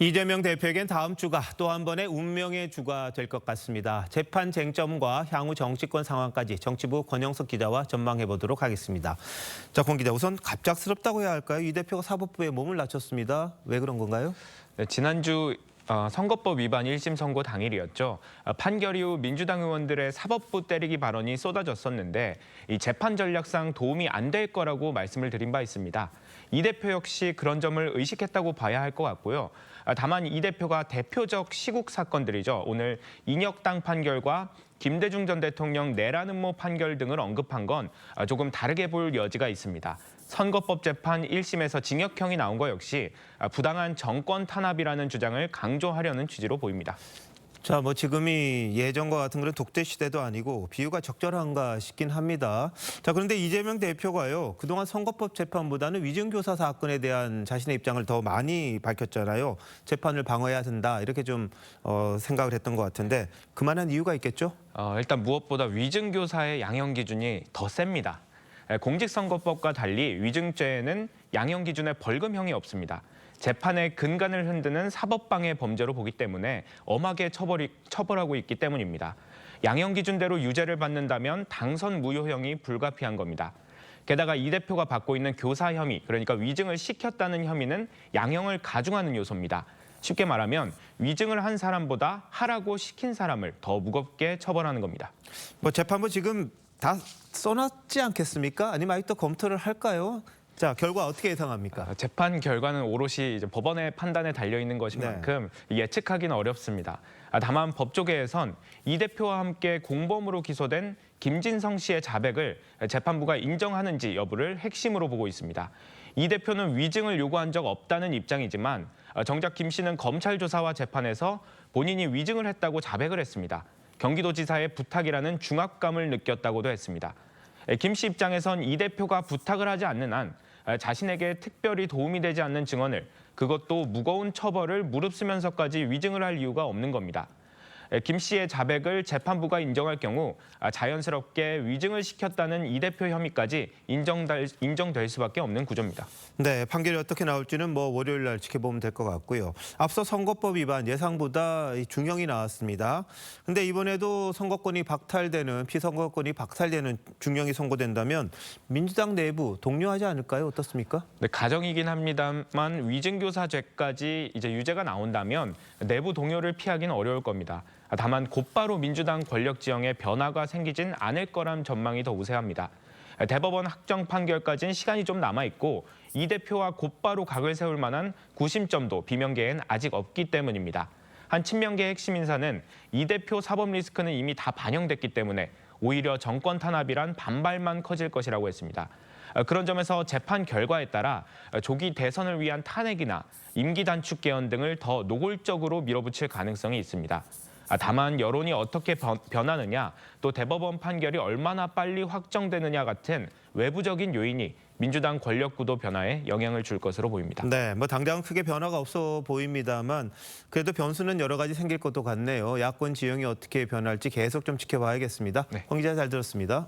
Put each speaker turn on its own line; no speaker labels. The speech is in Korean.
이재명 대표에겐 다음 주가 또 한 번의 운명의 주가 될 것 같습니다. 재판 쟁점과 향후 정치권 상황까지 정치부 권영석 기자와 전망해 보도록 하겠습니다. 자, 권 기자, 우선 갑작스럽다고 해야 할까요? 이 대표가 사법부에 몸을 낮췄습니다. 왜 그런 건가요?
네, 지난주 선거법 위반 1심 선고 당일이었죠. 판결 이후 민주당 의원들의 사법부 때리기 발언이 쏟아졌었는데 이 재판 전략상 도움이 안 될 거라고 말씀을 드린 바 있습니다. 이 대표 역시 그런 점을 의식했다고 봐야 할 것 같고요. 다만 이 대표가 대표적 시국 사건들이죠. 오늘 인혁당 판결과 김대중 전 대통령 내란 음모 판결 등을 언급한 건 조금 다르게 볼 여지가 있습니다. 선거법 재판 1심에서 징역형이 나온 것 역시 부당한 정권 탄압이라는 주장을 강조하려는 취지로 보입니다.
자, 지금이 예전과 같은 그런 독재 시대도 아니고 비유가 적절한가 싶긴 합니다. 자, 그런데 이재명 대표가요, 그동안 선거법 재판보다는 위증교사 사건에 대한 자신의 입장을 더 많이 밝혔잖아요. 재판을 방어해야 된다, 이렇게 좀 생각을 했던 것 같은데 그만한 이유가 있겠죠?
일단 무엇보다 위증교사의 양형 기준이 더 셉니다. 공직선거법과 달리 위증죄에는 양형 기준에 벌금형이 없습니다. 재판의 근간을 흔드는 사법방해 범죄로 보기 때문에 엄하게 처벌하고 있기 때문입니다. 양형 기준대로 유죄를 받는다면 당선 무효형이 불가피한 겁니다. 게다가 이 대표가 받고 있는 교사 혐의, 그러니까 위증을 시켰다는 혐의는 양형을 가중하는 요소입니다. 쉽게 말하면 위증을 한 사람보다 하라고 시킨 사람을 더 무겁게 처벌하는 겁니다.
재판부 지금 다 써놨지 않겠습니까? 아니면 아직도 검토를 할까요? 자, 결과 어떻게 예상합니까?
재판 결과는 오롯이 이제 법원의 판단에 달려 있는 것인 만큼 예측하기는 어렵습니다. 다만 법조계에선 이 대표와 함께 공범으로 기소된 김진성 씨의 자백을 재판부가 인정하는지 여부를 핵심으로 보고 있습니다. 이 대표는 위증을 요구한 적 없다는 입장이지만 정작 김 씨는 검찰 조사와 재판에서 본인이 위증을 했다고 자백을 했습니다. 경기도지사의 부탁이라는 중압감을 느꼈다고도 했습니다. 김 씨 입장에선 이 대표가 부탁을 하지 않는 한 자신에게 특별히 도움이 되지 않는 증언을, 그것도 무거운 처벌을 무릅쓰면서까지 위증을 할 이유가 없는 겁니다. 김 씨의 자백을 재판부가 인정할 경우 자연스럽게 위증을 시켰다는 이 대표 혐의까지 인정될 수밖에 없는 구조입니다.
네, 판결이 어떻게 나올지는 월요일 날 지켜보면 될 것 같고요. 앞서 선거법 위반 예상보다 중형이 나왔습니다. 근데 이번에도 피선거권이 박탈되는 중형이 선고된다면 민주당 내부 동료하지 않을까요? 어떻습니까?
네, 가정이긴 합니다만 위증교사죄까지 이제 유죄가 나온다면 내부 동요를 피하기는 어려울 겁니다. 다만 곧바로 민주당 권력 지형에 변화가 생기진 않을 거란 전망이 더 우세합니다. 대법원 확정 판결까지는 시간이 좀 남아있고 이 대표와 곧바로 각을 세울 만한 구심점도 비명계엔 아직 없기 때문입니다. 한 친명계 핵심 인사는 이 대표 사법 리스크는 이미 다 반영됐기 때문에 오히려 정권 탄압이란 반발만 커질 것이라고 했습니다. 그런 점에서 재판 결과에 따라 조기 대선을 위한 탄핵이나 임기 단축 개헌 등을 더 노골적으로 밀어붙일 가능성이 있습니다. 다만 여론이 어떻게 변하느냐, 또 대법원 판결이 얼마나 빨리 확정되느냐 같은 외부적인 요인이 민주당 권력 구도 변화에 영향을 줄 것으로 보입니다.
네, 당장은 크게 변화가 없어 보입니다만 그래도 변수는 여러 가지 생길 것도 같네요. 야권 지형이 어떻게 변할지 계속 좀 지켜봐야겠습니다. 권 기자 잘 들었습니다.